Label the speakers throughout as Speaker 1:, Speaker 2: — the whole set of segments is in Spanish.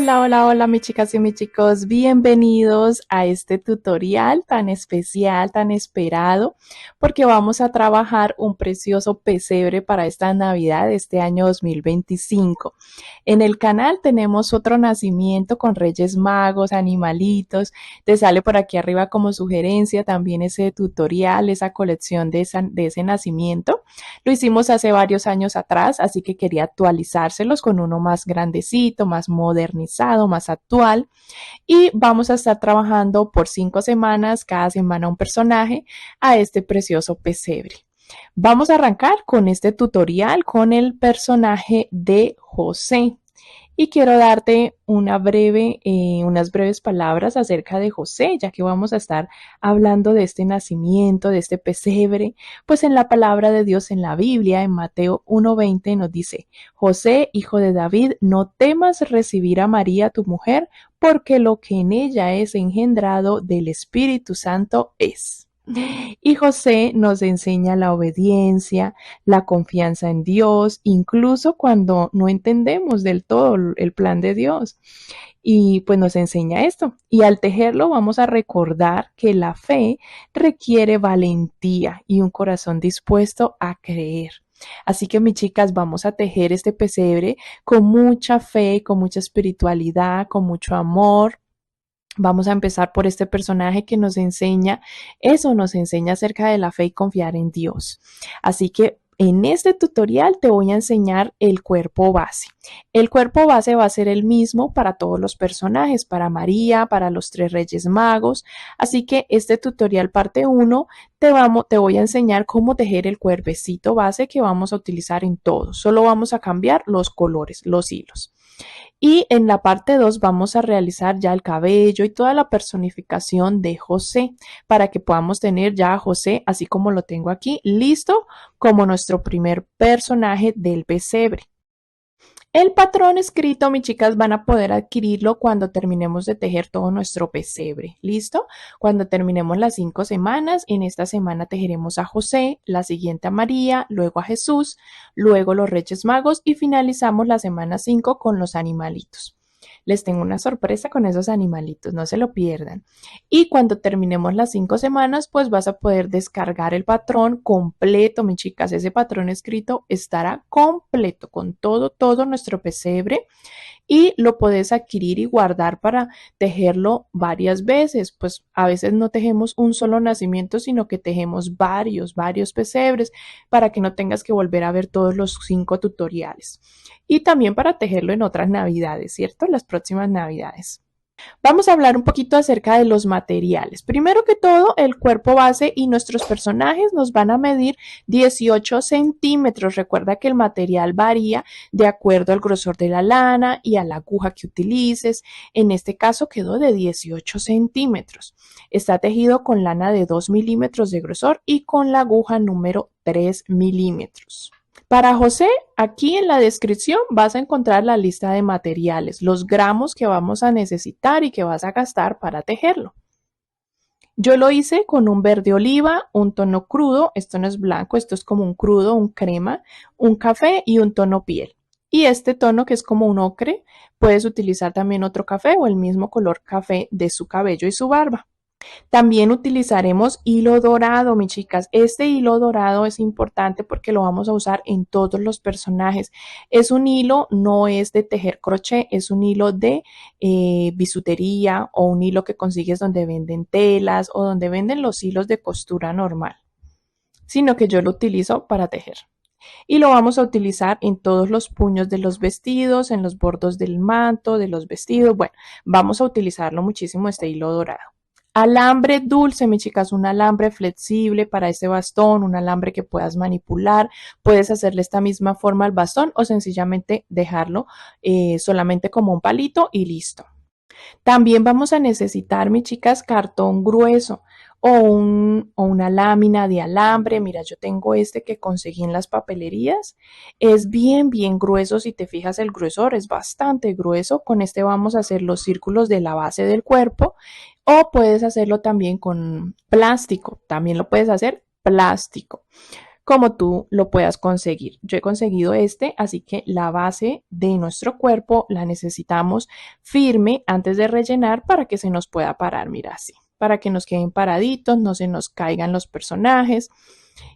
Speaker 1: Hola, hola, hola, mis chicas y mis chicos, bienvenidos a este tutorial tan especial, tan esperado, porque vamos a trabajar un precioso pesebre para esta Navidad de este año 2025. En el canal tenemos otro nacimiento con Reyes Magos, animalitos, te sale por aquí arriba como sugerencia también ese tutorial, esa colección de ese nacimiento. Lo hicimos hace varios años atrás, así que quería actualizárselos con uno más grandecito, más modernizado, más actual. Y vamos a estar trabajando por 5 semanas, cada semana un personaje, a este precioso pesebre. Vamos a arrancar con este tutorial con el personaje de José. Y quiero darte unas breves palabras acerca de José, ya que vamos a estar hablando de este nacimiento, de este pesebre. Pues en la palabra de Dios en la Biblia, en Mateo 1:20 nos dice: José, hijo de David, no temas recibir a María tu mujer, porque lo que en ella es engendrado del Espíritu Santo es. Y José nos enseña la obediencia, la confianza en Dios, incluso cuando no entendemos del todo el plan de Dios. Y pues nos enseña esto. Y al tejerlo vamos a recordar que la fe requiere valentía y un corazón dispuesto a creer. Así que mis chicas, vamos a tejer este pesebre con mucha fe, con mucha espiritualidad, con mucho amor. Vamos a empezar por este personaje que nos enseña eso, nos enseña acerca de la fe y confiar en Dios. Así que en este tutorial te voy a enseñar el cuerpo base. El cuerpo base va a ser el mismo para todos los personajes, para María, para los 3 Reyes Magos. Así que este tutorial parte 1 te voy a enseñar cómo tejer el cuerpecito base que vamos a utilizar en todo. Solo vamos a cambiar los colores, los hilos. Y en la parte 2 vamos a realizar ya el cabello y toda la personificación de José para que podamos tener ya a José, así como lo tengo aquí, listo como nuestro primer personaje del pesebre. El patrón escrito, mis chicas, van a poder adquirirlo cuando terminemos de tejer todo nuestro pesebre. ¿Listo? Cuando terminemos las 5 semanas, en esta semana tejeremos a José, la siguiente a María, luego a Jesús, luego los Reyes Magos y finalizamos la semana 5 con los animalitos. Les tengo una sorpresa con esos animalitos, no se lo pierdan. Y cuando terminemos las 5 semanas, pues vas a poder descargar el patrón completo, mis chicas. Ese patrón escrito estará completo con todo nuestro pesebre y lo puedes adquirir y guardar para tejerlo varias veces. Pues a veces no tejemos un solo nacimiento, sino que tejemos varios pesebres para que no tengas que volver a ver todos los 5 tutoriales. Y también para tejerlo en otras navidades, ¿cierto? Las próximas navidades. Vamos a hablar un poquito acerca de los materiales. Primero que todo, el cuerpo base y nuestros personajes nos van a medir 18 centímetros. Recuerda que el material varía de acuerdo al grosor de la lana y a la aguja que utilices. En este caso quedó de 18 centímetros. Está tejido con lana de 2 milímetros de grosor y con la aguja número 3 milímetros. Para José, aquí en la descripción vas a encontrar la lista de materiales, los gramos que vamos a necesitar y que vas a gastar para tejerlo. Yo lo hice con un verde oliva, un tono crudo, esto no es blanco, esto es como un crudo, un crema, un café y un tono piel. Y este tono que es como un ocre, puedes utilizar también otro café o el mismo color café de su cabello y su barba. También utilizaremos hilo dorado, mis chicas. Este hilo dorado es importante porque lo vamos a usar en todos los personajes. Es un hilo, no es de tejer crochet, es un hilo de bisutería o un hilo que consigues donde venden telas o donde venden los hilos de costura normal, sino que yo lo utilizo para tejer. Y lo vamos a utilizar en todos los puños de los vestidos, en los bordos del manto, de los vestidos. Bueno, vamos a utilizarlo muchísimo este hilo dorado. Alambre dulce, mis chicas, un alambre flexible para este bastón, un alambre que puedas manipular. Puedes hacerle esta misma forma al bastón o sencillamente dejarlo solamente como un palito y listo. También vamos a necesitar, mis chicas, cartón grueso o una lámina de alambre. Mira, yo tengo este que conseguí en las papelerías. Es bien grueso. Si te fijas, el gruesor es bastante grueso. Con este vamos a hacer los círculos de la base del cuerpo. O puedes hacerlo también con plástico. También lo puedes hacer plástico. como tú lo puedas conseguir. Yo he conseguido este, así que la base de nuestro cuerpo la necesitamos firme antes de rellenar para que se nos pueda parar, mira así, para que nos queden paraditos, no se nos caigan los personajes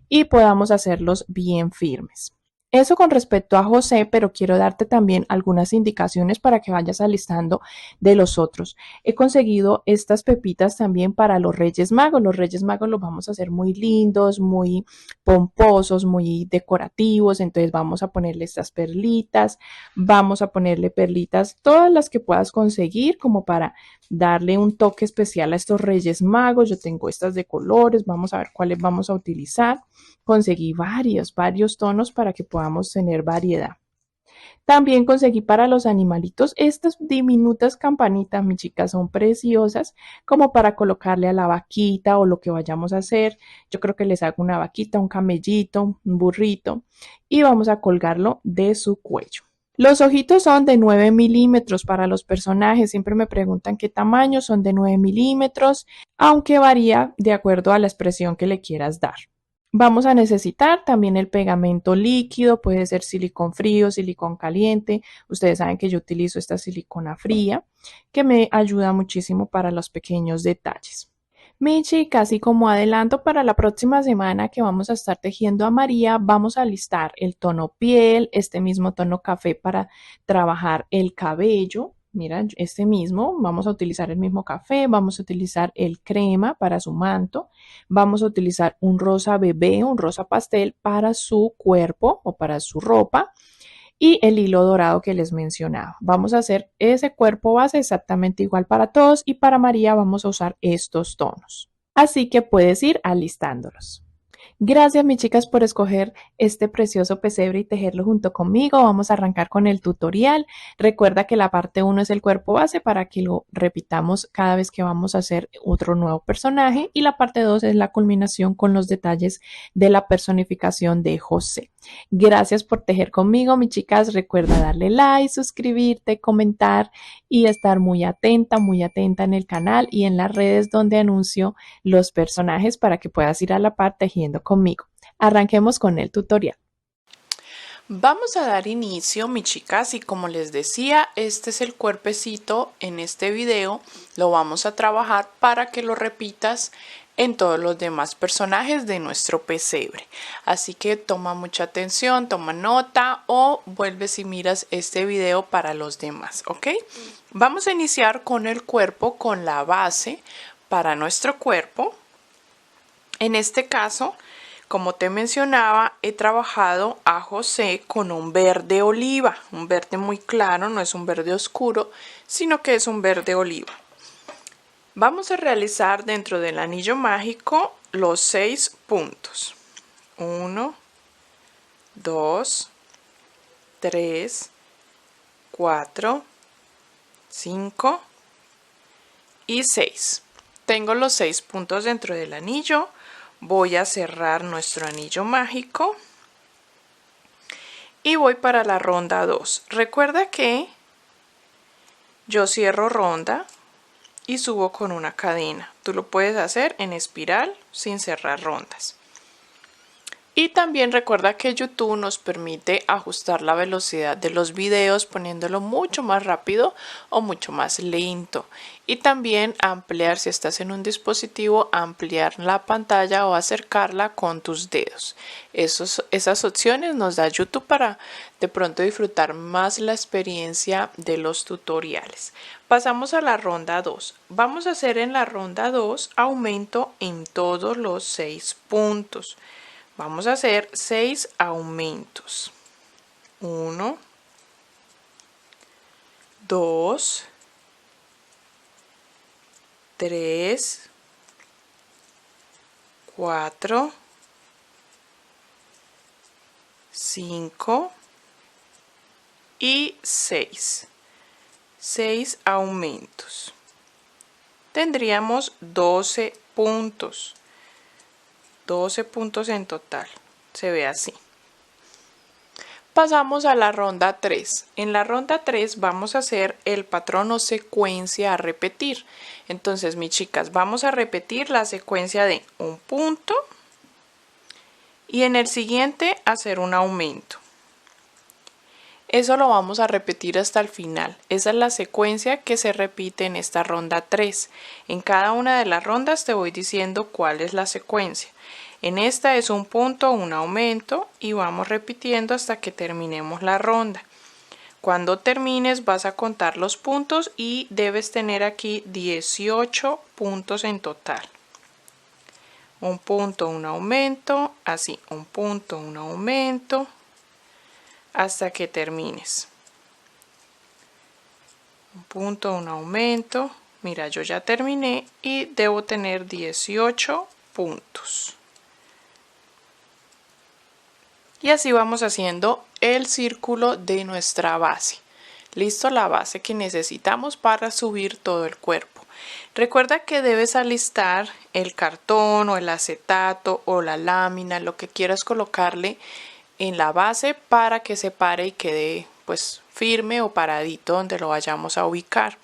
Speaker 1: y podamos hacerlos bien firmes. Eso con respecto a José, pero quiero darte también algunas indicaciones para que vayas alistando de los otros. He conseguido estas pepitas también para los Reyes Magos. Los Reyes Magos los vamos a hacer muy lindos, muy pomposos, muy decorativos. Entonces vamos a ponerle estas perlitas, vamos a ponerle perlitas, todas las que puedas conseguir como para darle un toque especial a estos Reyes Magos. Yo tengo estas de colores, vamos a ver cuáles vamos a utilizar. Conseguí varios tonos para que podamos tener variedad. También conseguí para los animalitos estas diminutas campanitas, mis chicas, son preciosas, como para colocarle a la vaquita o lo que vayamos a hacer. Yo creo que les hago una vaquita, un camellito, un burrito y vamos a colgarlo de su cuello. Los ojitos son de 9 milímetros para los personajes. Siempre me preguntan qué tamaño, son de 9 milímetros, aunque varía de acuerdo a la expresión que le quieras dar. Vamos a necesitar también el pegamento líquido, puede ser silicón frío, silicón caliente. Ustedes saben que yo utilizo esta silicona fría que me ayuda muchísimo para los pequeños detalles. Mi chica, así como adelanto para la próxima semana que vamos a estar tejiendo a María, vamos a listar el tono piel, este mismo tono café para trabajar el cabello. Mira, este mismo, vamos a utilizar el mismo café, vamos a utilizar el crema para su manto, vamos a utilizar un rosa bebé, un rosa pastel para su cuerpo o para su ropa y el hilo dorado que les mencionaba. Vamos a hacer ese cuerpo base exactamente igual para todos y para María vamos a usar estos tonos. Así que puedes ir alistándolos. Gracias, mis chicas, por escoger este precioso pesebre y tejerlo junto conmigo. Vamos a arrancar con el tutorial. Recuerda que la parte 1 es el cuerpo base para que lo repitamos cada vez que vamos a hacer otro nuevo personaje. Y la parte 2 es la culminación con los detalles de la personificación de José. Gracias por tejer conmigo, mis chicas. Recuerda darle like, suscribirte, comentar y estar muy atenta en el canal y en las redes donde anuncio los personajes para que puedas ir a la par tejiendo conmigo. Arranquemos con el tutorial. Vamos a dar inicio, mis chicas, y como les decía, este es el cuerpecito. En este video lo vamos a trabajar para que lo repitas en todos los demás personajes de nuestro pesebre. Así que toma mucha atención, toma nota o vuelves y miras este video para los demás, ¿ok? Vamos a iniciar con el cuerpo, con la base para nuestro cuerpo. En este caso, como te mencionaba, he trabajado a José con un verde oliva, un verde muy claro, no es un verde oscuro, sino que es un verde oliva. Vamos a realizar dentro del anillo mágico los 6 puntos. 1, 2, 3, 4, 5 y 6. Tengo los 6 puntos dentro del anillo. Voy a cerrar nuestro anillo mágico y voy para la ronda 2. Recuerda que yo cierro ronda y subo con una cadena. Tú lo puedes hacer en espiral sin cerrar rondas. Y también recuerda que YouTube nos permite ajustar la velocidad de los videos poniéndolo mucho más rápido o mucho más lento. Y también ampliar, si estás en un dispositivo, ampliar la pantalla o acercarla con tus dedos. Esas opciones nos da YouTube para de pronto disfrutar más la experiencia de los tutoriales. Pasamos a la ronda 2. Vamos a hacer en la ronda 2 aumento en todos los 6 puntos. Vamos a hacer 6 aumentos. 1, 2, 3, 4, 5 y 6. 6 aumentos. Tendríamos 12 puntos. 12 puntos en total, se ve así. Pasamos a la ronda 3. En la ronda 3 vamos a hacer el patrón o secuencia a repetir. Entonces, mis chicas, vamos a repetir la secuencia de un punto y en el siguiente hacer un aumento. Eso lo vamos a repetir hasta el final. Esa es la secuencia que se repite en esta ronda 3. En cada una de las rondas te voy diciendo cuál es la secuencia. En esta es un punto, un aumento y vamos repitiendo hasta que terminemos la ronda. Cuando termines vas a contar los puntos y debes tener aquí 18 puntos en total. Un punto, un aumento, así, un punto, un aumento, hasta que termines. Un punto, un aumento. Mira, yo ya terminé y debo tener 18 puntos. Y así vamos haciendo el círculo de nuestra base. Listo, la base que necesitamos para subir todo el cuerpo. Recuerda que debes alistar el cartón o el acetato o la lámina, lo que quieras colocarle en la base para que se pare y quede pues firme o paradito donde lo vayamos a ubicar.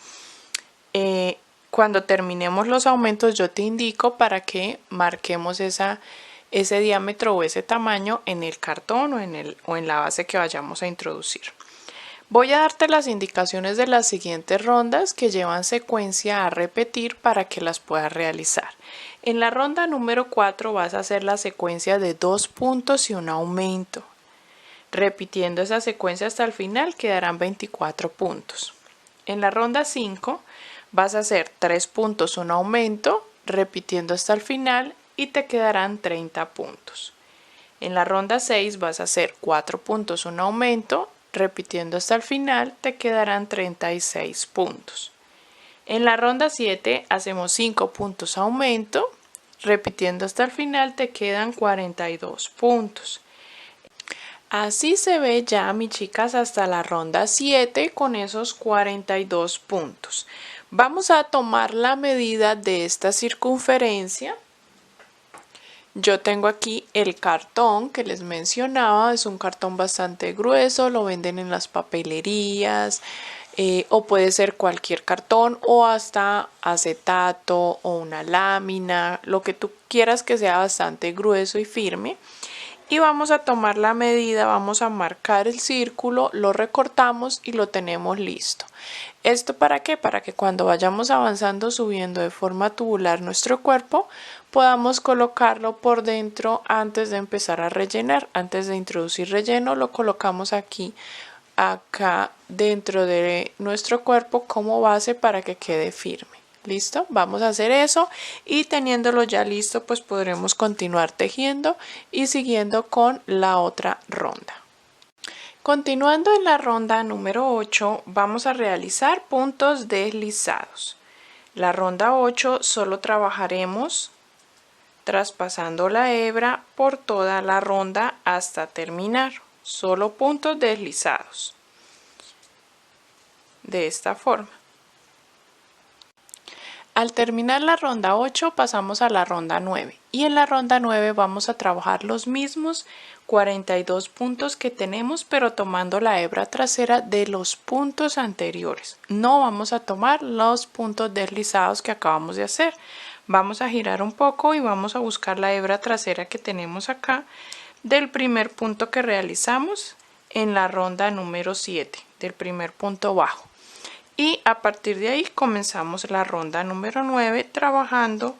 Speaker 1: Cuando terminemos los aumentos yo te indico para que marquemos ese diámetro o ese tamaño en el cartón o en la base que vayamos a introducir. Voy a darte las indicaciones de las siguientes rondas que llevan secuencia a repetir para que las puedas realizar. En la ronda número 4 vas a hacer la secuencia de 2 puntos y un aumento. Repitiendo esa secuencia hasta el final quedarán 24 puntos. En la ronda 5 vas a hacer 3 puntos, un aumento, repitiendo hasta el final y te quedarán 30 puntos. En la ronda 6 vas a hacer 4 puntos, un aumento, repitiendo hasta el final te quedarán 36 puntos. En la ronda 7 hacemos 5 puntos aumento, repitiendo hasta el final te quedan 42 puntos. Así se ve ya, mis chicas, hasta la ronda 7 con esos 42 puntos. Vamos a tomar la medida de esta circunferencia. Yo tengo aquí el cartón que les mencionaba, es un cartón bastante grueso, lo venden en las papelerías o puede ser cualquier cartón o hasta acetato o una lámina, lo que tú quieras que sea bastante grueso y firme. Y vamos a tomar la medida, vamos a marcar el círculo, lo recortamos y lo tenemos listo. ¿Esto para qué? Para que cuando vayamos avanzando, subiendo de forma tubular nuestro cuerpo, podamos colocarlo por dentro antes de empezar a rellenar. Antes de introducir relleno, lo colocamos aquí, acá dentro de nuestro cuerpo como base para que quede firme. ¿Listo? Vamos a hacer eso y teniéndolo ya listo, pues podremos continuar tejiendo y siguiendo con la otra ronda. Continuando en la ronda número 8, vamos a realizar puntos deslizados. La ronda 8 solo trabajaremos traspasando la hebra por toda la ronda hasta terminar. Solo puntos deslizados. De esta forma. Al terminar la ronda 8 pasamos a la ronda 9 y en la ronda 9 vamos a trabajar los mismos 42 puntos que tenemos, pero tomando la hebra trasera de los puntos anteriores. No vamos a tomar los puntos deslizados que acabamos de hacer. Vamos a girar un poco y vamos a buscar la hebra trasera que tenemos acá del primer punto que realizamos en la ronda número 7, del primer punto bajo. Y a partir de ahí comenzamos la ronda número 9 trabajando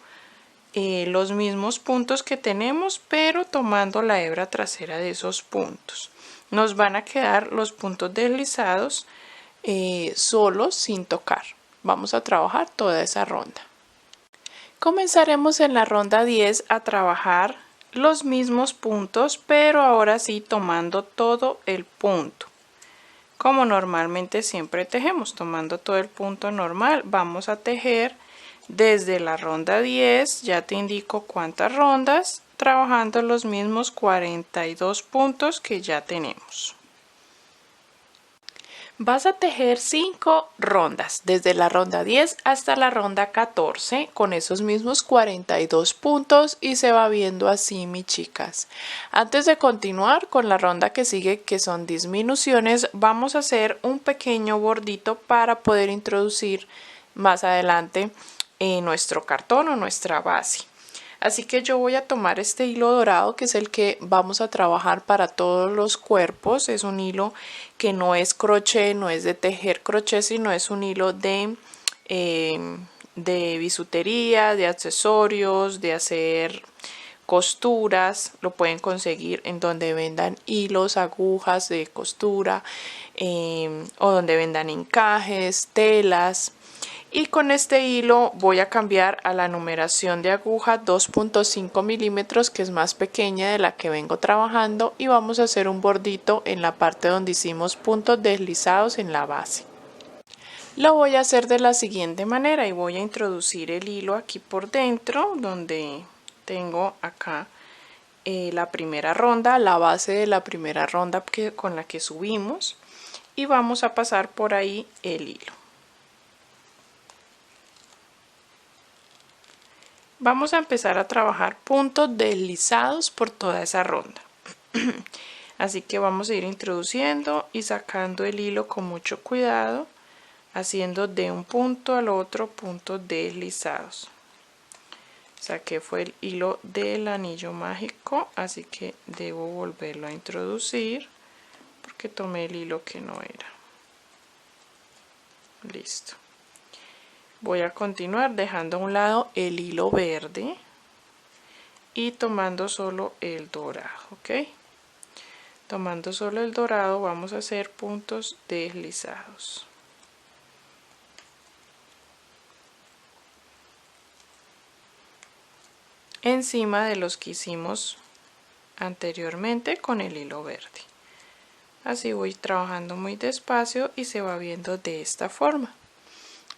Speaker 1: los mismos puntos que tenemos, pero tomando la hebra trasera de esos puntos. Nos van a quedar los puntos deslizados solos sin tocar. Vamos a trabajar toda esa ronda. Comenzaremos en la ronda 10 a trabajar los mismos puntos, pero ahora sí tomando todo el punto. Como normalmente siempre tejemos, tomando todo el punto normal, vamos a tejer desde la ronda 10, ya te indico cuántas rondas, trabajando los mismos 42 puntos que ya tenemos. Vas a tejer 5 rondas, desde la ronda 10 hasta la ronda 14, con esos mismos 42 puntos y se va viendo así, mis chicas. Antes de continuar con la ronda que sigue, que son disminuciones, vamos a hacer un pequeño bordito para poder introducir más adelante nuestro cartón o nuestra base. Así que yo voy a tomar este hilo dorado, que es el que vamos a trabajar para todos los cuerpos. Es un hilo que no es crochet, no es de tejer crochet, sino es un hilo de bisutería, de accesorios, de hacer costuras. Lo pueden conseguir en donde vendan hilos, agujas de costura, o donde vendan encajes, telas. Y con este hilo voy a cambiar a la numeración de aguja 2.5 milímetros, que es más pequeña de la que vengo trabajando, y vamos a hacer un bordito en la parte donde hicimos puntos deslizados en la base. Lo voy a hacer de la siguiente manera y voy a introducir el hilo aquí por dentro, donde tengo acá la primera ronda, la base de la primera ronda con la que subimos, y vamos a pasar por ahí el hilo. Vamos a empezar a trabajar puntos deslizados por toda esa ronda. Así que vamos a ir introduciendo y sacando el hilo con mucho cuidado, haciendo de un punto al otro puntos deslizados. Saqué fue el hilo del anillo mágico, así que debo volverlo a introducir porque tomé el hilo que no era. Listo. Voy a continuar dejando a un lado el hilo verde y tomando solo el dorado, ¿ok? Tomando solo el dorado vamos a hacer puntos deslizados. Encima de los que hicimos anteriormente con el hilo verde. Así voy trabajando muy despacio y se va viendo de esta forma.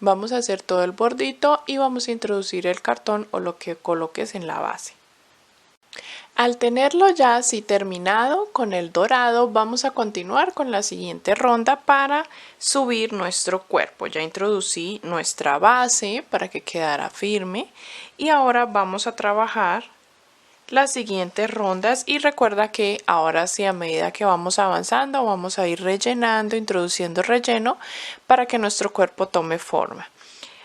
Speaker 1: Vamos a hacer todo el bordito y vamos a introducir el cartón o lo que coloques en la base. Al tenerlo ya así terminado con el dorado, vamos a continuar con la siguiente ronda para subir nuestro cuerpo. Ya introducí nuestra base para que quedara firme y ahora vamos a trabajar las siguientes rondas, y recuerda que ahora sí, a medida que vamos avanzando, vamos a ir rellenando, introduciendo relleno para que nuestro cuerpo tome forma.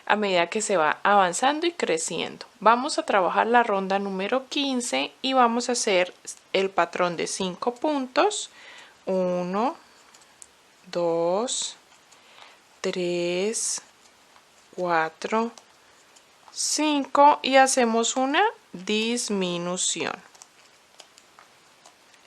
Speaker 1: A medida que se va avanzando y creciendo, vamos a trabajar la ronda número 15 y vamos a hacer el patrón de 5 puntos. 1, 2, 3, 4, 5 y hacemos una disminución.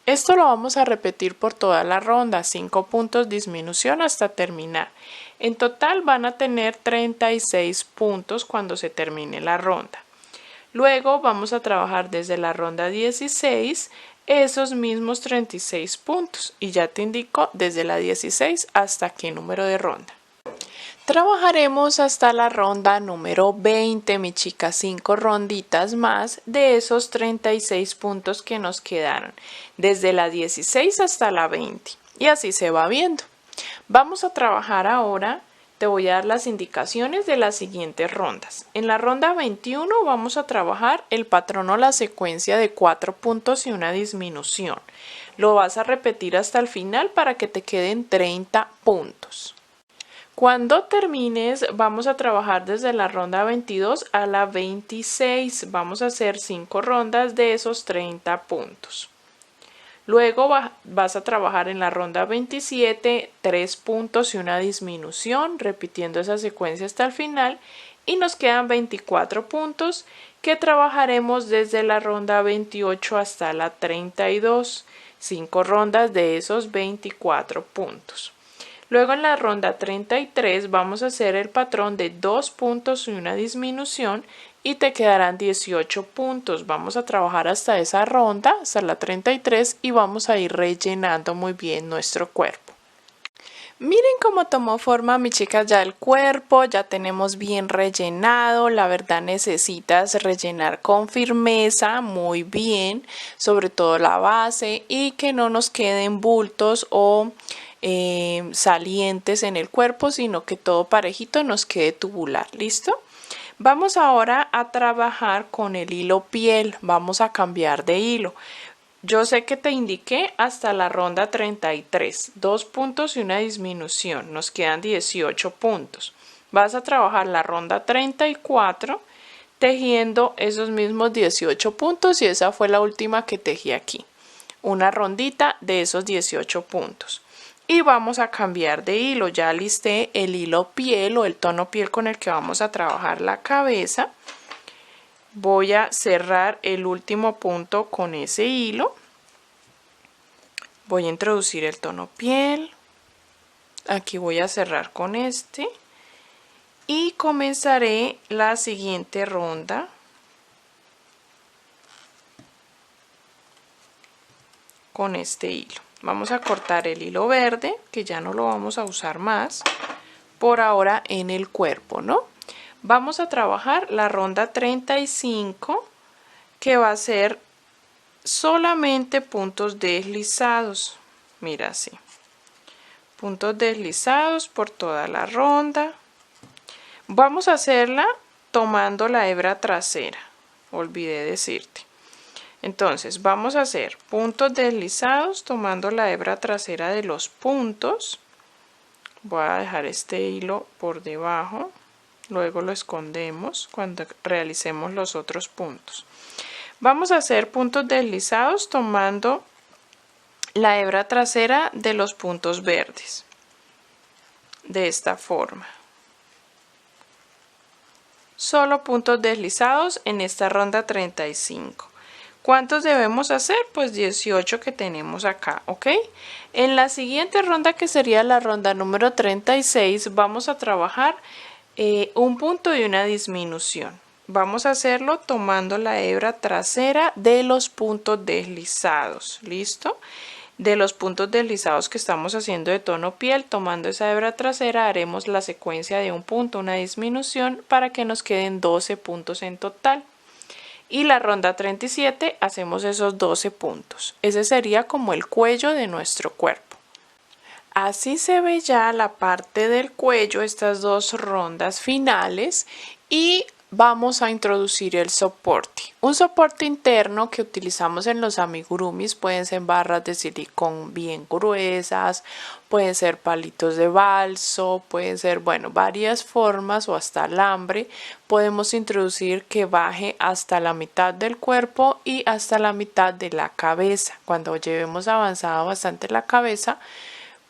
Speaker 1: Esto lo vamos a repetir por toda la ronda, 5 puntos disminución hasta terminar. En total van a tener 36 puntos cuando se termine la ronda. Luego vamos a trabajar desde la ronda 16 esos mismos 36 puntos y ya te indico desde la 16 hasta qué número de ronda. Trabajaremos hasta la ronda número 20, mi chica, 5 ronditas más de esos 36 puntos que nos quedaron, desde la 16 hasta la 20, y así se va viendo. Vamos a trabajar ahora, te voy a dar las indicaciones de las siguientes rondas. En la ronda 21 vamos a trabajar el patrón o la secuencia de 4 puntos y una disminución. Lo vas a repetir hasta el final para que te queden 30 puntos. Cuando termines, vamos a trabajar desde la ronda 22 a la 26. Vamos a hacer 5 rondas de esos 30 puntos. Luego vas a trabajar en la ronda 27, 3 puntos y una disminución, repitiendo esa secuencia hasta el final. Y nos quedan 24 puntos que trabajaremos desde la ronda 28 hasta la 32. 5 rondas de esos 24 puntos. Luego en la ronda 33 vamos a hacer el patrón de 2 puntos y una disminución y te quedarán 18 puntos. Vamos a trabajar hasta esa ronda, hasta la 33, y vamos a ir rellenando muy bien nuestro cuerpo. Miren cómo tomó forma, mi chica, ya el cuerpo, ya tenemos bien rellenado. La verdad necesitas rellenar con firmeza, muy bien, sobre todo la base, y que no nos queden bultos o salientes en el cuerpo, sino que todo parejito nos quede tubular. ¿Listo? Vamos ahora a trabajar con el hilo piel. Vamos a cambiar de hilo. Yo sé que te indiqué hasta la ronda 33, 2 puntos y una disminución, nos quedan 18 puntos. Vas a trabajar la ronda 34, tejiendo esos mismos 18 puntos y esa fue la última que tejí aquí. Una rondita de esos 18 puntos. Y vamos a cambiar de hilo. Ya listé el hilo piel o el tono piel con el que vamos a trabajar la cabeza. Voy a cerrar el último punto con ese hilo. Voy a introducir el tono piel. Aquí voy a cerrar con este. Y comenzaré la siguiente ronda con este hilo. Vamos a cortar el hilo verde, que ya no lo vamos a usar más por ahora en el cuerpo, ¿no? Vamos a trabajar la ronda 35, que va a ser solamente puntos deslizados. Mira así. Puntos deslizados por toda la ronda. Vamos a hacerla tomando la hebra trasera. Olvidé decirte. Entonces vamos a hacer puntos deslizados tomando la hebra trasera de los puntos. Voy a dejar este hilo por debajo, luego lo escondemos cuando realicemos los otros puntos. Vamos a hacer puntos deslizados tomando la hebra trasera de los puntos verdes, de esta forma. Solo puntos deslizados en esta ronda 35. ¿Cuántos debemos hacer? Pues 18 que tenemos acá, ¿ok? En la siguiente ronda, que sería la ronda número 36, vamos a trabajar un punto y una disminución. Vamos a hacerlo tomando la hebra trasera de los puntos deslizados, ¿listo? De los puntos deslizados que estamos haciendo de tono piel, tomando esa hebra trasera, haremos la secuencia de un punto, una disminución, para que nos queden 12 puntos en total. Y la ronda 37 hacemos esos 12 puntos. Ese sería como el cuello de nuestro cuerpo. Así se ve ya la parte del cuello, estas dos rondas finales, y vamos a introducir el soporte. Un soporte interno que utilizamos en los amigurumis pueden ser barras de silicón bien gruesas, pueden ser palitos de balso, pueden ser, bueno, varias formas o hasta alambre. Podemos introducir que baje hasta la mitad del cuerpo y hasta la mitad de la cabeza. Cuando llevemos avanzado bastante la cabeza,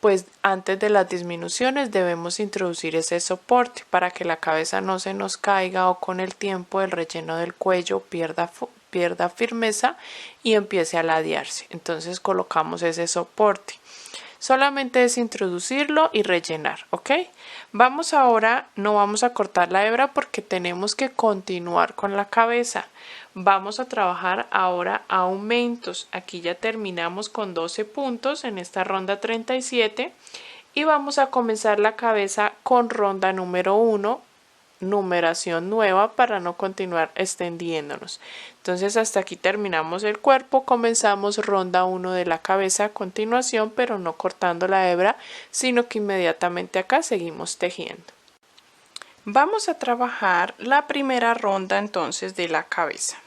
Speaker 1: pues antes de las disminuciones debemos introducir ese soporte para que la cabeza no se nos caiga o con el tiempo el relleno del cuello pierda firmeza y empiece a ladearse. Entonces colocamos ese soporte. Solamente es introducirlo y rellenar, ¿ok? Vamos ahora, no vamos a cortar la hebra porque tenemos que continuar con la cabeza. Vamos a trabajar ahora aumentos. Aquí ya terminamos con 12 puntos en esta ronda 37 y vamos a comenzar la cabeza con ronda número 1, numeración nueva para no continuar extendiéndonos. Entonces hasta aquí terminamos el cuerpo, comenzamos ronda 1 de la cabeza a continuación, pero no cortando la hebra, sino que inmediatamente acá seguimos tejiendo. Vamos a trabajar la primera ronda entonces de la cabeza.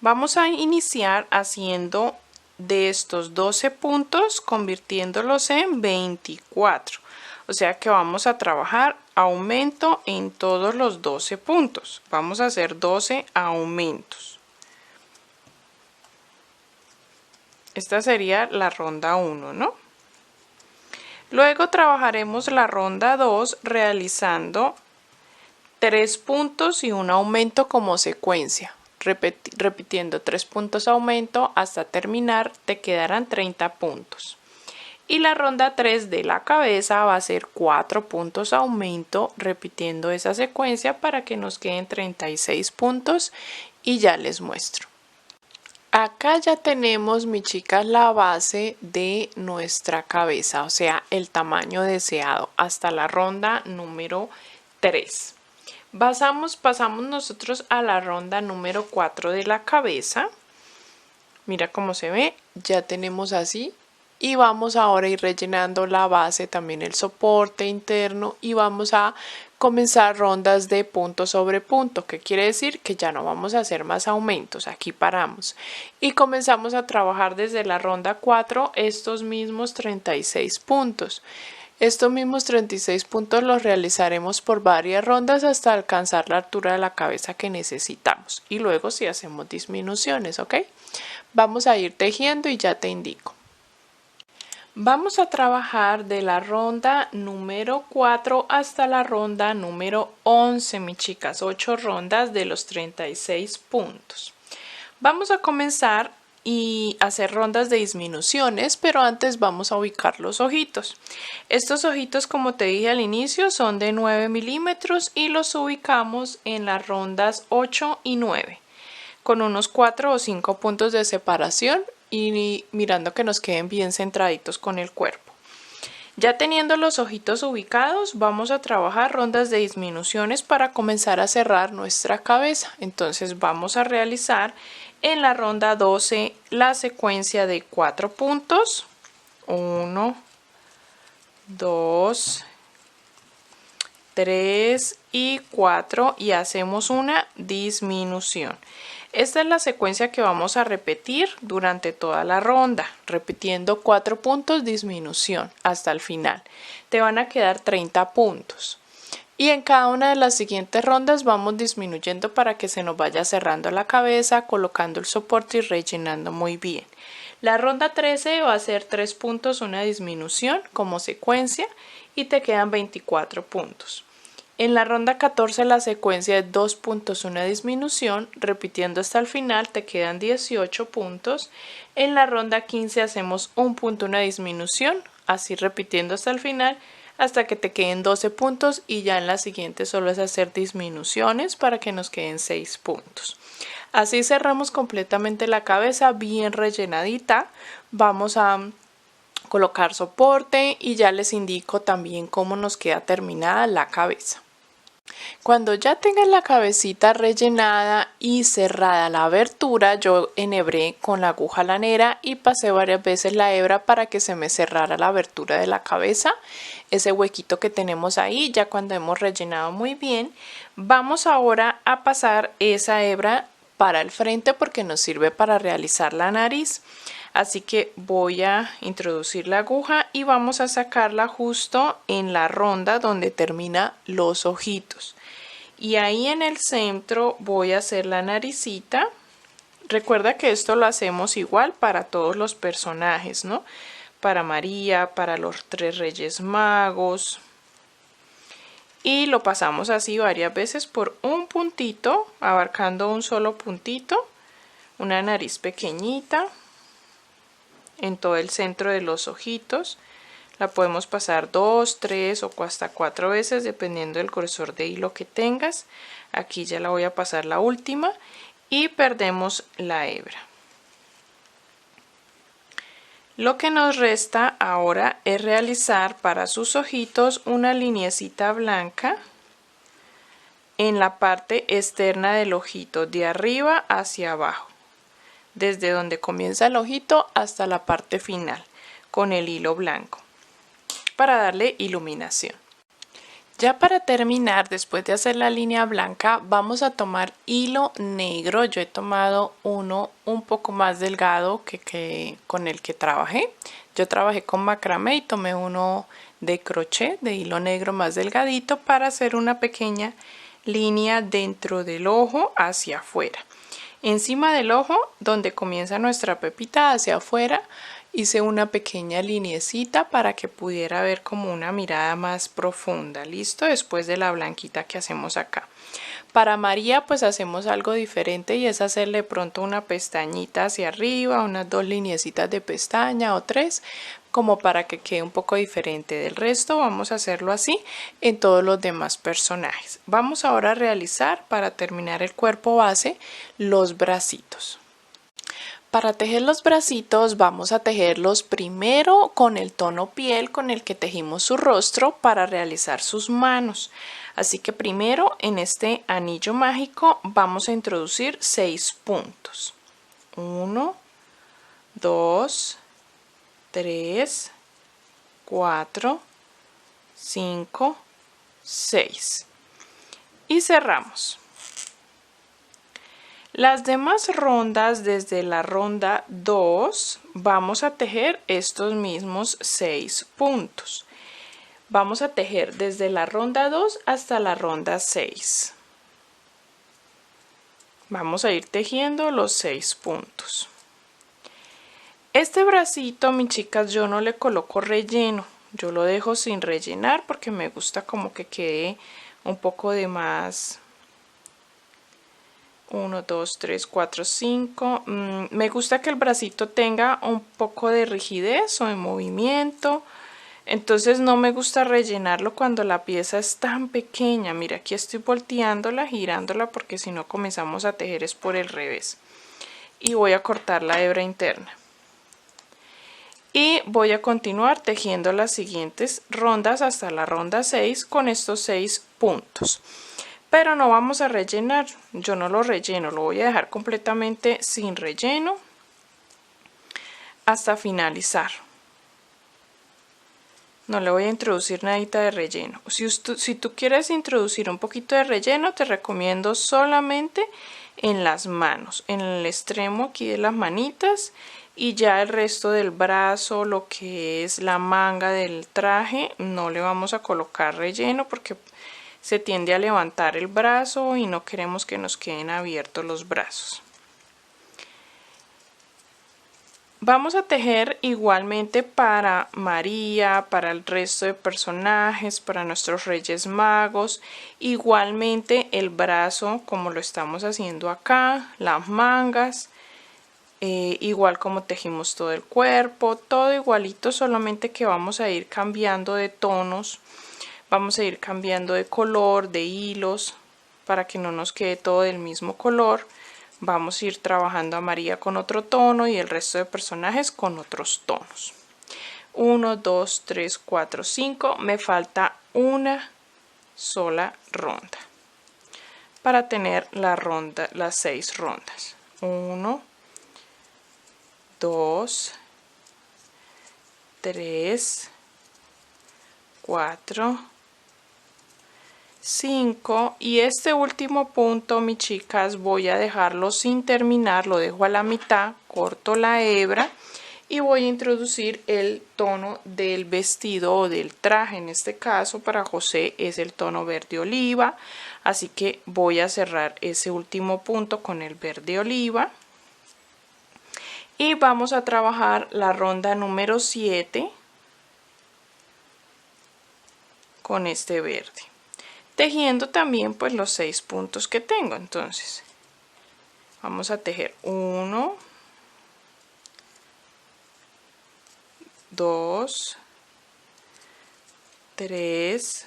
Speaker 1: Vamos a iniciar haciendo de estos 12 puntos, convirtiéndolos en 24. O sea que vamos a trabajar aumento en todos los 12 puntos. Vamos a hacer 12 aumentos. Esta sería la ronda 1, ¿no? Luego trabajaremos la ronda 2 realizando 3 puntos y un aumento como secuencia. Repitiendo 3 puntos aumento hasta terminar, te quedarán 30 puntos. Y la ronda 3 de la cabeza va a ser 4 puntos aumento, repitiendo esa secuencia para que nos queden 36 puntos y ya les muestro. Acá ya tenemos, mis chicas, la base de nuestra cabeza, o sea, el tamaño deseado hasta la ronda número 3. Pasamos nosotros a la ronda número 4 de la cabeza. Mira cómo se ve, ya tenemos así. Y vamos ahora a ir rellenando la base, también el soporte interno, y vamos a comenzar rondas de punto sobre punto, que quiere decir que ya no vamos a hacer más aumentos. Aquí paramos y comenzamos a trabajar desde la ronda 4 estos mismos 36 puntos. Estos mismos 36 puntos los realizaremos por varias rondas hasta alcanzar la altura de la cabeza que necesitamos y luego si hacemos disminuciones, ¿ok? Vamos a ir tejiendo y ya te indico. Vamos a trabajar de la ronda número 4 hasta la ronda número 11, mis chicas, 8 rondas de los 36 puntos. Vamos a comenzar y hacer rondas de disminuciones, pero antes vamos a ubicar los ojitos. Estos ojitos, como te dije al inicio, son de 9 milímetros y los ubicamos en las rondas 8 y 9, con unos 4 o 5 puntos de separación y mirando que nos queden bien centraditos con el cuerpo. Ya teniendo los ojitos ubicados, vamos a trabajar rondas de disminuciones para comenzar a cerrar nuestra cabeza. Entonces vamos a realizar en la ronda 12 la secuencia de 4 puntos. 1, 2, 3 y 4 y hacemos una disminución. Esta es la secuencia que vamos a repetir durante toda la ronda, repitiendo 4 puntos, disminución hasta el final. Te van a quedar 30 puntos. Y en cada una de las siguientes rondas vamos disminuyendo para que se nos vaya cerrando la cabeza, colocando el soporte y rellenando muy bien. La ronda 13 va a ser 3 puntos, una disminución como secuencia y te quedan 24 puntos. En la ronda 14 la secuencia es 2 puntos, una disminución, repitiendo hasta el final te quedan 18 puntos. En la ronda 15 hacemos 1 punto, una disminución, así repitiendo hasta el final hasta que te queden 12 puntos y ya en la siguiente solo es hacer disminuciones para que nos queden 6 puntos. Así cerramos completamente la cabeza bien rellenadita. Vamos a colocar soporte y ya les indico también cómo nos queda terminada la cabeza. Cuando ya tengan la cabecita rellenada y cerrada la abertura, yo enhebré con la aguja lanera y pasé varias veces la hebra para que se me cerrara la abertura de la cabeza, ese huequito que tenemos ahí. Ya cuando hemos rellenado muy bien, vamos ahora a pasar esa hebra para el frente porque nos sirve para realizar la nariz. Así que voy a introducir la aguja y vamos a sacarla justo en la ronda donde termina los ojitos. Y ahí en el centro voy a hacer la naricita. Recuerda que esto lo hacemos igual para todos los personajes, ¿no? Para María, para los 3 Reyes Magos. Y lo pasamos así varias veces por un puntito, abarcando un solo puntito, una nariz pequeñita en todo el centro de los ojitos. La podemos pasar 2, 3 o hasta 4 veces dependiendo del grosor de hilo que tengas. Aquí ya la voy a pasar la última y perdemos la hebra. Lo que nos resta ahora es realizar para sus ojitos una lineecita blanca en la parte externa del ojito, de arriba hacia abajo, desde donde comienza el ojito hasta la parte final, con el hilo blanco, para darle iluminación. Ya para terminar, después de hacer la línea blanca, vamos a tomar hilo negro. Yo he tomado uno un poco más delgado que con el que trabajé. Yo trabajé con macramé y tomé uno de crochet de hilo negro más delgadito para hacer una pequeña línea dentro del ojo hacia afuera. Encima del ojo, donde comienza nuestra pepita hacia afuera, hice una pequeña lineecita para que pudiera ver como una mirada más profunda. ¿Listo? Después de la blanquita que hacemos acá. Para María pues hacemos algo diferente y es hacerle pronto una pestañita hacia arriba, unas 2 lineecitas de pestaña o 3, como para que quede un poco diferente del resto. Vamos a hacerlo así en todos los demás personajes. Vamos ahora a realizar, para terminar el cuerpo base, los bracitos. Para tejer los bracitos vamos a tejerlos primero con el tono piel con el que tejimos su rostro para realizar sus manos. Así que primero en este anillo mágico vamos a introducir 6 puntos. 1, 2, 3, 4, 5, 6. Y cerramos. Las demás rondas, desde la ronda 2, vamos a tejer estos mismos 6 puntos. Vamos a tejer desde la ronda 2 hasta la ronda 6. Vamos a ir tejiendo los 6 puntos. Este bracito, mis chicas, yo no le coloco relleno. Yo lo dejo sin rellenar porque me gusta como que quede un poco de más. 1, 2, 3, 4, 5. Me gusta que el bracito tenga un poco de rigidez o de movimiento. Entonces no me gusta rellenarlo cuando la pieza es tan pequeña. Mira, aquí estoy volteándola, girándola, porque si no comenzamos a tejer es por el revés. Y voy a cortar la hebra interna. Y voy a continuar tejiendo las siguientes rondas hasta la ronda 6 con estos 6 puntos. Pero no vamos a rellenar, yo no lo relleno, lo voy a dejar completamente sin relleno hasta finalizar. No le voy a introducir nadita de relleno. Si tú quieres introducir un poquito de relleno, te recomiendo solamente en las manos, en el extremo aquí de las manitas, y ya el resto del brazo, lo que es la manga del traje, no le vamos a colocar relleno porque se tiende a levantar el brazo y no queremos que nos queden abiertos los brazos. Vamos a tejer igualmente para María, para el resto de personajes, para nuestros Reyes Magos, igualmente el brazo como lo estamos haciendo acá, las mangas, igual como tejimos todo el cuerpo, todo igualito, solamente que vamos a ir cambiando de tonos, vamos a ir cambiando de color, de hilos, para que no nos quede todo del mismo color. Vamos a ir trabajando a María con otro tono y el resto de personajes con otros tonos. 1, 2, 3, 4, 5. Me falta una sola ronda para tener las 6 rondas. 1, 2, 3, 4, 5, y este último punto, mis chicas, voy a dejarlo sin terminar, lo dejo a la mitad, corto la hebra y voy a introducir el tono del vestido o del traje. En este caso para José es el tono verde oliva, así que voy a cerrar ese último punto con el verde oliva y vamos a trabajar la ronda número 7 con este verde, tejiendo también pues los 6 puntos que tengo. Entonces vamos a tejer 1, 2, 3,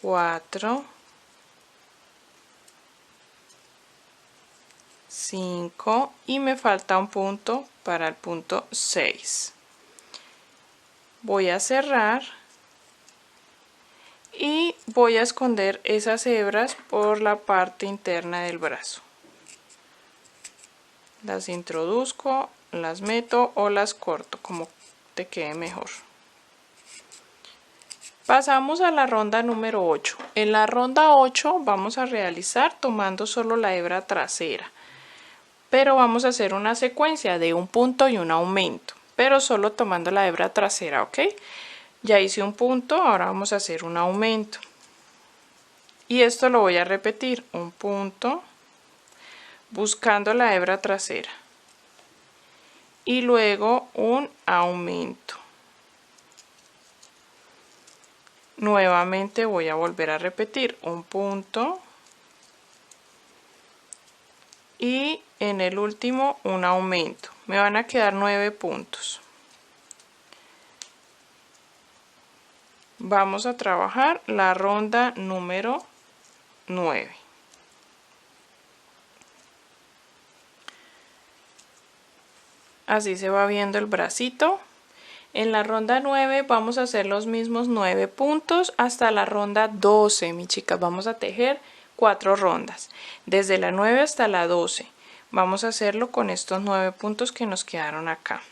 Speaker 1: 4, 5 y me falta un punto para el punto 6. Voy a cerrar y voy a esconder esas hebras por la parte interna del brazo. Las introduzco, las meto o las corto como te quede mejor. Pasamos a la ronda número 8. En la ronda 8 vamos a realizar tomando solo la hebra trasera, pero vamos a hacer una secuencia de un punto y un aumento, pero solo tomando la hebra trasera, ¿ok? Ya hice un punto, ahora vamos a hacer un aumento. Y esto lo voy a repetir, un punto, buscando la hebra trasera. Y luego un aumento. Nuevamente voy a volver a repetir, un punto. Y en el último un aumento. Me van a quedar 9 puntos. Vamos a trabajar la ronda número 9. Así se va viendo el bracito. En la ronda 9 vamos a hacer los mismos 9 puntos hasta la ronda 12, mis chicas. Vamos a tejer 4 rondas. Desde la 9 hasta la 12. Vamos a hacerlo con estos 9 puntos que nos quedaron acá.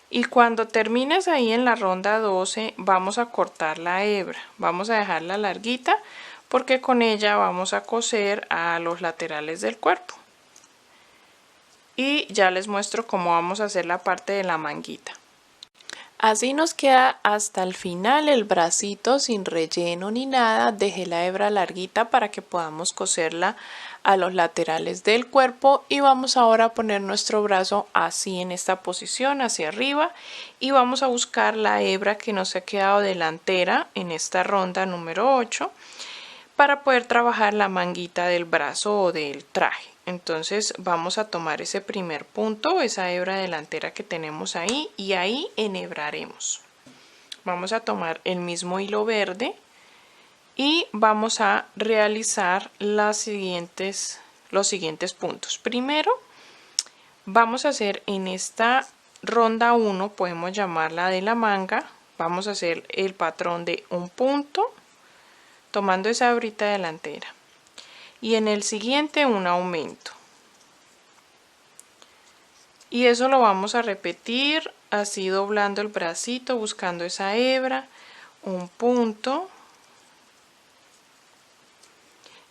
Speaker 1: Y cuando termines ahí en la ronda 12 vamos a cortar la hebra, vamos a dejarla larguita porque con ella vamos a coser a los laterales del cuerpo. Y ya les muestro cómo vamos a hacer la parte de la manguita. Así nos queda hasta el final el bracito sin relleno ni nada. Dejé la hebra larguita para que podamos coserla a los laterales del cuerpo y vamos ahora a poner nuestro brazo así en esta posición hacia arriba y vamos a buscar la hebra que nos ha quedado delantera en esta ronda número 8 para poder trabajar la manguita del brazo o del traje. Entonces vamos a tomar ese primer punto, esa hebra delantera que tenemos ahí, y ahí enhebraremos. Vamos a tomar el mismo hilo verde y vamos a realizar los siguientes puntos. Primero vamos a hacer en esta ronda 1, podemos llamarla de la manga, vamos a hacer el patrón de un punto tomando esa hebrita delantera y en el siguiente un aumento, y eso lo vamos a repetir así, doblando el bracito, buscando esa hebra, un punto,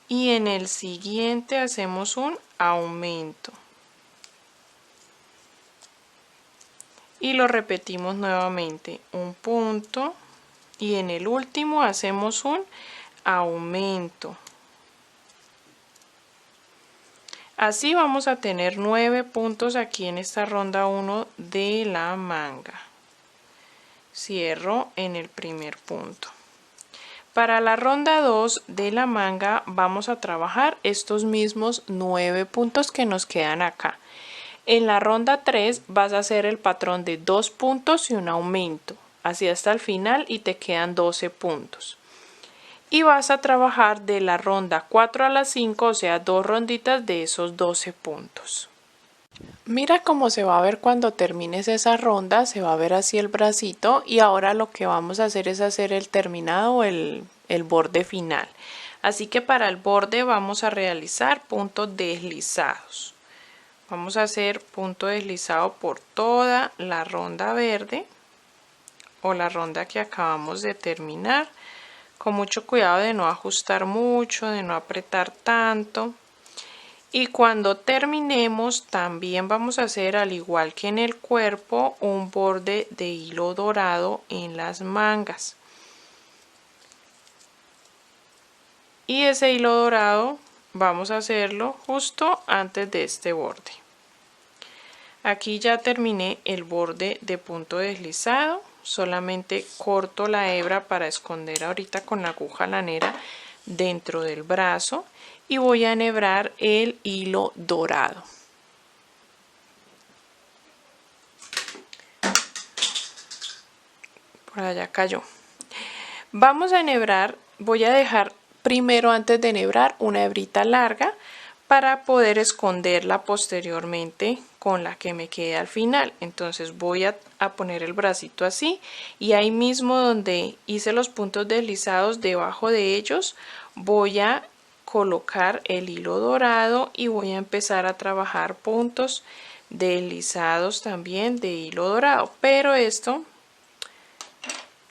Speaker 1: y en el siguiente hacemos un aumento y lo repetimos nuevamente, un punto, y en el último hacemos un aumento. Así vamos a tener 9 puntos aquí en esta ronda 1 de la manga. Cierro en el primer punto. Para la ronda 2 de la manga vamos a trabajar estos mismos 9 puntos que nos quedan acá. En la ronda 3 vas a hacer el patrón de 2 puntos y un aumento, así hasta el final, y te quedan 12 puntos. Y vas a trabajar de la ronda 4 a la 5, o sea, 2 ronditas de esos 12 puntos. Mira cómo se va a ver cuando termines esa ronda, se va a ver así el bracito, y ahora lo que vamos a hacer es hacer el terminado o el borde final. Así que para el borde vamos a realizar puntos deslizados. Vamos a hacer punto deslizado por toda la ronda verde o la ronda que acabamos de terminar, con mucho cuidado de no ajustar mucho, de no apretar tanto. Y cuando terminemos también vamos a hacer, al igual que en el cuerpo, un borde de hilo dorado en las mangas. Y ese hilo dorado vamos a hacerlo justo antes de este borde. Aquí ya terminé el borde de punto deslizado, solamente corto la hebra para esconder ahorita con la aguja lanera dentro del brazo y voy a enhebrar el hilo dorado. Por allá cayó. Vamos a enhebrar, voy a dejar primero, antes de enhebrar, una hebrita larga para poder esconderla posteriormente con la que me quede al final. Entonces voy a poner el bracito así, y ahí mismo donde hice los puntos deslizados, debajo de ellos voy a colocar el hilo dorado y voy a empezar a trabajar puntos deslizados también de hilo dorado, pero esto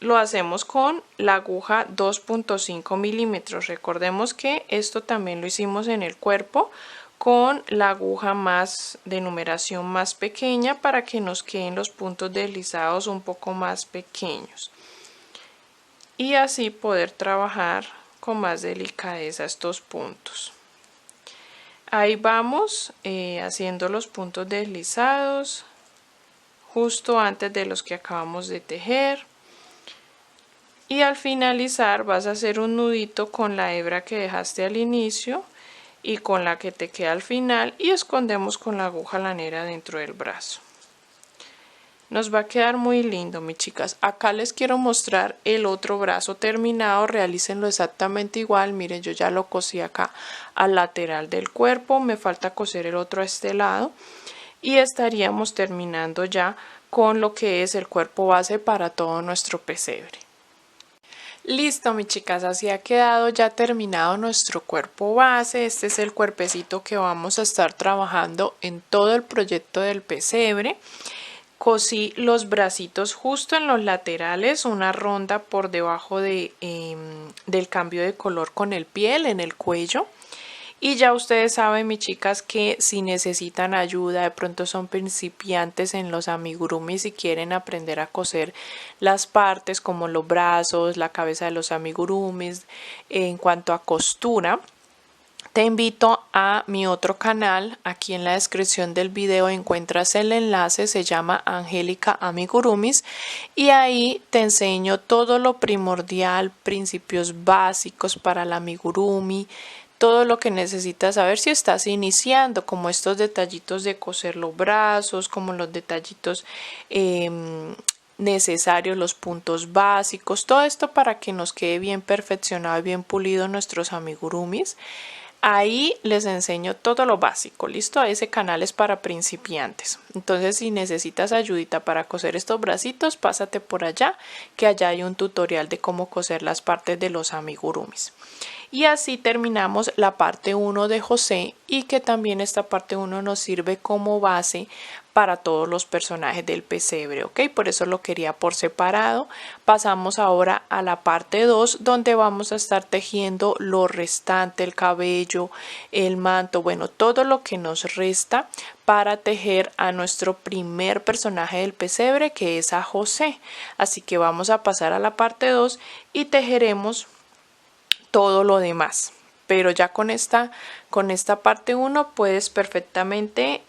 Speaker 1: lo hacemos con la aguja 2.5 milímetros. Recordemos que esto también lo hicimos en el cuerpo con la aguja más de numeración más pequeña para que nos queden los puntos deslizados un poco más pequeños y así poder trabajar con más delicadeza estos puntos. Ahí vamos haciendo los puntos deslizados justo antes de los que acabamos de tejer. Y al finalizar vas a hacer un nudito con la hebra que dejaste al inicio y con la que te queda al final, y escondemos con la aguja lanera dentro del brazo. Nos va a quedar muy lindo, mis chicas. Acá les quiero mostrar el otro brazo terminado. Realícenlo exactamente igual. Miren, yo ya lo cosí acá al lateral del cuerpo. Me falta coser el otro a este lado y estaríamos terminando ya con lo que es el cuerpo base para todo nuestro pesebre. Listo, mis chicas, así ha quedado ya terminado nuestro cuerpo base. Este es el cuerpecito que vamos a estar trabajando en todo el proyecto del pesebre. Cosí los bracitos justo en los laterales, una ronda por debajo del cambio de color con el piel en el cuello. Y ya ustedes saben, mis chicas, que si necesitan ayuda, de pronto son principiantes en los amigurumis y quieren aprender a coser las partes como los brazos, la cabeza de los amigurumis, en cuanto a costura, te invito a mi otro canal. Aquí en la descripción del video encuentras el enlace, se llama Angélica Amigurumis, y ahí te enseño todo lo primordial, principios básicos para la amigurumi, todo lo que necesitas saber si estás iniciando, como estos detallitos de coser los brazos, como los detallitos necesarios, los puntos básicos, todo esto para que nos quede bien perfeccionado y bien pulido nuestros amigurumis. Ahí les enseño todo lo básico, ¿listo? Ese canal es para principiantes. Entonces, si necesitas ayudita para coser estos bracitos, pásate por allá, que allá hay un tutorial de cómo coser las partes de los amigurumis. Y así terminamos la parte 1 de José, y que también esta parte 1 nos sirve como base para todos los personajes del pesebre, ¿ok? Por eso lo quería por separado. Pasamos ahora a la parte 2, donde vamos a estar tejiendo lo restante, el cabello, el manto, bueno, todo lo que nos resta para tejer a nuestro primer personaje del pesebre, que es a José. Así que vamos a pasar a la parte 2 y tejeremos todo lo demás. Pero ya con esta parte 1 puedes perfectamente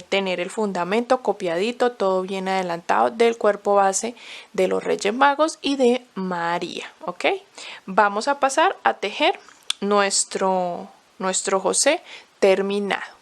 Speaker 1: tener el fundamento copiadito, todo bien adelantado del cuerpo base de los Reyes Magos y de María, ¿ok? Vamos a pasar a tejer nuestro José terminado.